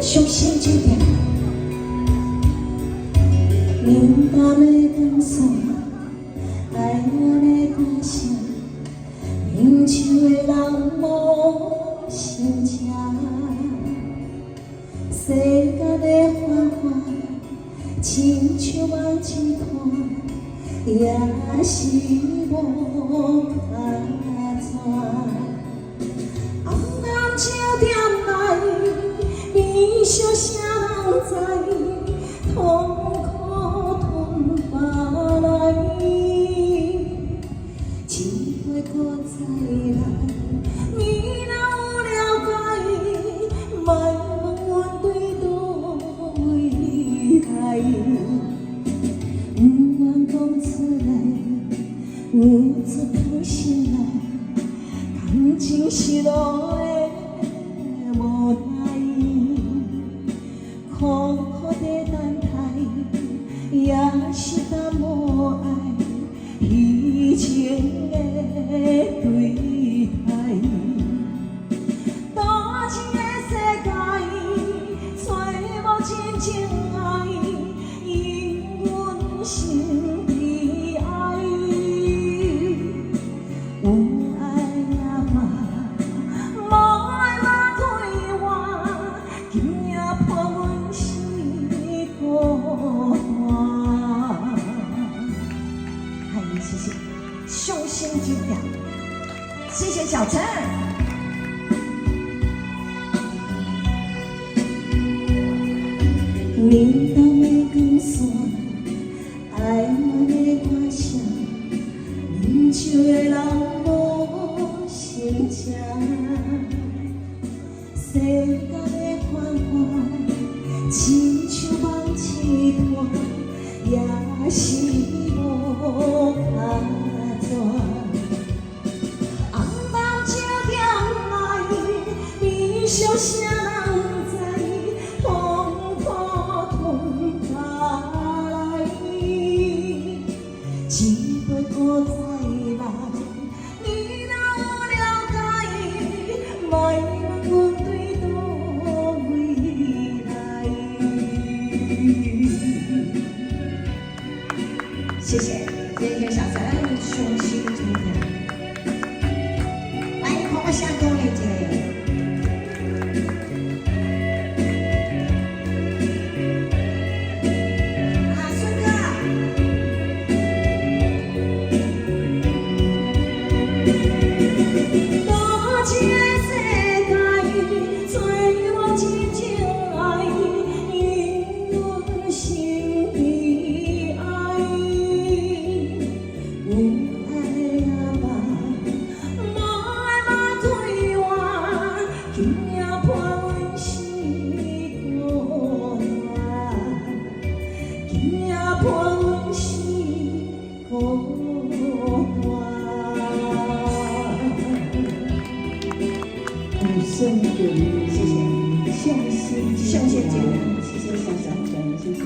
上心酒店，明淡的光线，爱我的歌声，饮酒的人无心情，世间的繁华，亲像梦一团，也是无安怎。红红酒店内。你小啥人知？痛苦痛把来，一杯搁再来。你若有了解，莫问阮对倒位来。不愿讲出来，有出口心内，感情是路的无奈。苦苦的等待，也是淡无爱，虚情的对待。大情的世界，找无真情爱，因阮心悲哀。有爱也嘛，无爱嘛对我，今夜破阮。谢谢，雄心酒店，谢谢小陈。明淡的光线，爱我的歌声，饮酒的人无心情，世间的繁华，亲像梦一团，也是无安怎。红红酒店内，你小啥人知？痛苦痛把来，一杯搁再来。你若有了解，莫问阮对倒位来。谢谢，谢谢小陈，雄心酒店，来，看我下歌的一个。谢谢，向心酒店，谢谢小小陈，谢谢。